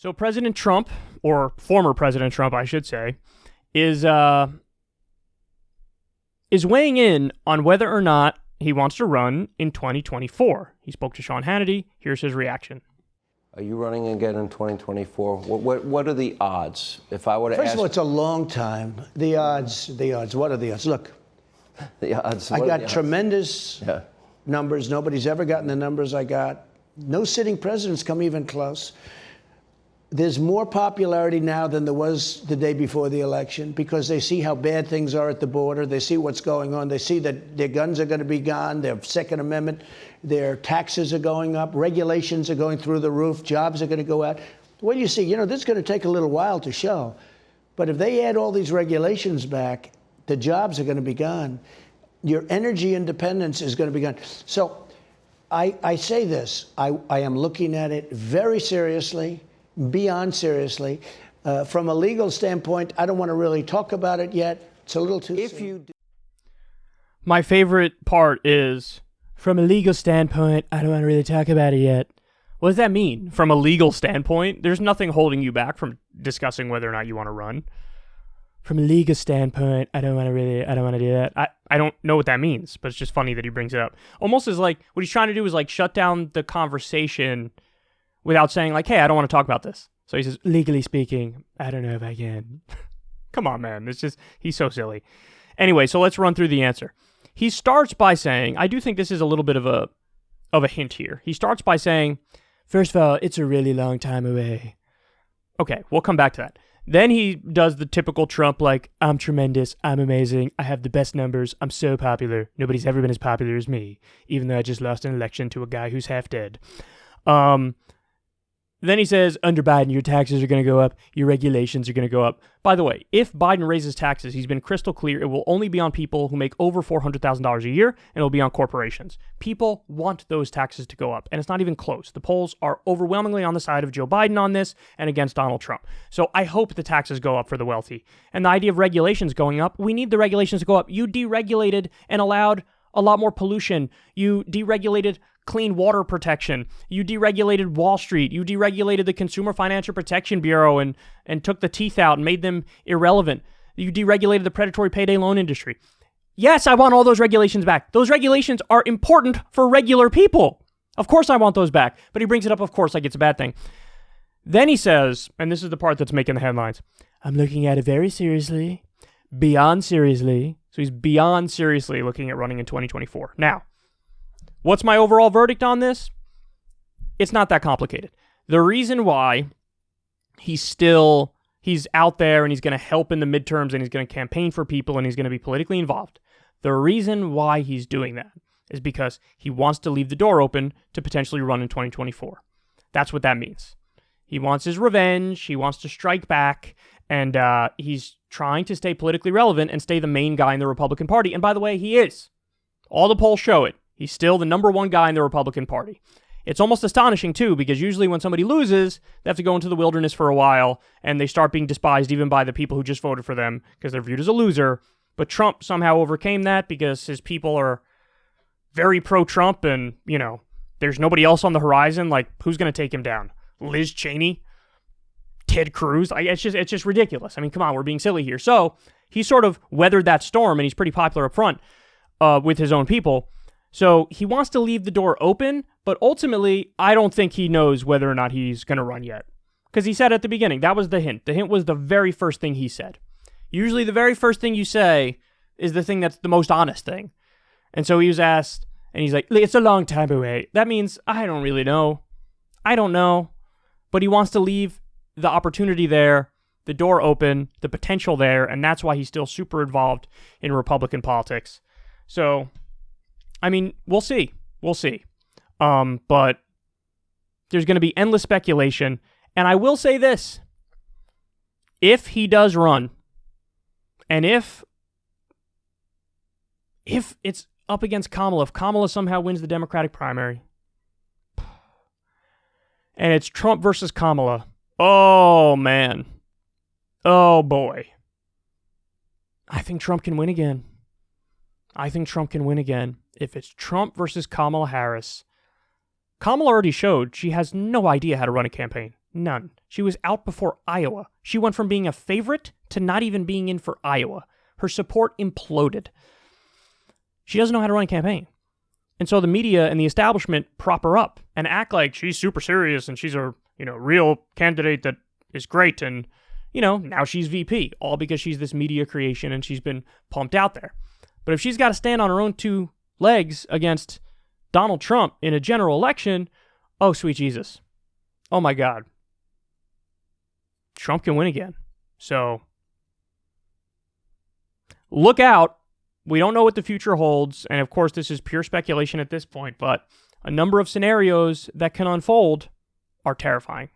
So President Trump, or former President Trump, I should say, is weighing in on whether or not he wants to run in 2024. He spoke to Sean Hannity. Here's his reaction. Are you running again in 2024? What are the odds? If I were to First ask... of all, it's a long time. The odds. What are the odds? Look, the odds. I got tremendous numbers. Nobody's ever gotten the numbers I got. No sitting presidents come even close. There's more popularity now than there was the day before the election because they see how bad things are at the border. They see what's going on. They see that their guns are going to be gone, their Second Amendment, their taxes are going up, regulations are going through the roof, jobs are going to go out. What do you see? This is going to take a little while to show. But if they add all these regulations back, the jobs are going to be gone. Your energy independence is going to be gone. So I say this. I am looking at it very seriously. Beyond seriously. From a legal standpoint, I don't want to really talk about it yet. It's a little too soon. My favorite part is, from a legal standpoint, I don't want to really talk about it yet. What does that mean? From a legal standpoint, there's nothing holding you back from discussing whether or not you want to run. From a legal standpoint, I don't want to do that. I don't know what that means, but it's just funny that he brings it up. Almost as like, what he's trying to do is like shut down the conversation without saying like, hey, I don't want to talk about this. So he says, legally speaking, I don't know if I can. Come on, man. It's just, he's so silly. Anyway, so let's run through the answer. He starts by saying, I do think this is a little bit of a hint here. He starts by saying, first of all, it's a really long time away. Okay, we'll come back to that. Then he does the typical Trump, like, I'm tremendous, I'm amazing, I have the best numbers, I'm so popular, nobody's ever been as popular as me, even though I just lost an election to a guy who's half dead. Then he says, under Biden, your taxes are going to go up, your regulations are going to go up. By the way, if Biden raises taxes, he's been crystal clear, it will only be on people who make over $400,000 a year, and it'll be on corporations. People want those taxes to go up, and it's not even close. The polls are overwhelmingly on the side of Joe Biden on this and against Donald Trump. So I hope the taxes go up for the wealthy. And the idea of regulations going up, we need the regulations to go up. You deregulated and allowed a lot more pollution. You deregulated clean water protection. You deregulated Wall Street. You deregulated the Consumer Financial Protection Bureau and took the teeth out and made them irrelevant. You deregulated the predatory payday loan industry. Yes, I want all those regulations back. Those regulations are important for regular people. Of course I want those back. But he brings it up, of course, like it's a bad thing. Then he says, and this is the part that's making the headlines, I'm looking at it very seriously, beyond seriously. So he's beyond seriously looking at running in 2024. Now, what's my overall verdict on this? It's not that complicated. The reason why he's out there and he's going to help in the midterms and he's going to campaign for people and he's going to be politically involved, the reason why he's doing that is because he wants to leave the door open to potentially run in 2024. That's what that means. He wants his revenge, he wants to strike back, and he's trying to stay politically relevant and stay the main guy in the Republican Party. And by the way, he is. All the polls show it. He's still the number one guy in the Republican Party. It's almost astonishing, too, because usually when somebody loses, they have to go into the wilderness for a while, and they start being despised even by the people who just voted for them because they're viewed as a loser. But Trump somehow overcame that because his people are very pro-Trump, and, there's nobody else on the horizon. Like, who's going to take him down? Liz Cheney? Ted Cruz? It's just ridiculous. I mean, come on, we're being silly here. So, he sort of weathered that storm, and he's pretty popular up front with his own people. So he wants to leave the door open, but ultimately, I don't think he knows whether or not he's going to run yet. Because he said at the beginning, that was the hint. The hint was the very first thing he said. Usually the very first thing you say is the thing that's the most honest thing. And so he was asked, and he's like, it's a long time away. That means, I don't really know. I don't know. But he wants to leave the opportunity there, the door open, the potential there, and that's why he's still super involved in Republican politics. So, I mean, we'll see. We'll see. But there's going to be endless speculation. And I will say this. If he does run, and if it's up against Kamala, if Kamala somehow wins the Democratic primary, and it's Trump versus Kamala, oh, man. Oh, boy. I think Trump can win again. If it's Trump versus Kamala Harris, Kamala already showed she has no idea how to run a campaign. None. She was out before Iowa. She went from being a favorite to not even being in for Iowa. Her support imploded. She doesn't know how to run a campaign. And so the media and the establishment prop her up and act like she's super serious and she's a, real candidate that is great. And, now she's VP, all because she's this media creation and she's been pumped out there. But if she's got to stand on her own two legs against Donald Trump in a general election, oh, sweet Jesus. Oh, my God. Trump can win again. So look out. We don't know what the future holds. And of course, this is pure speculation at this point, but a number of scenarios that can unfold are terrifying.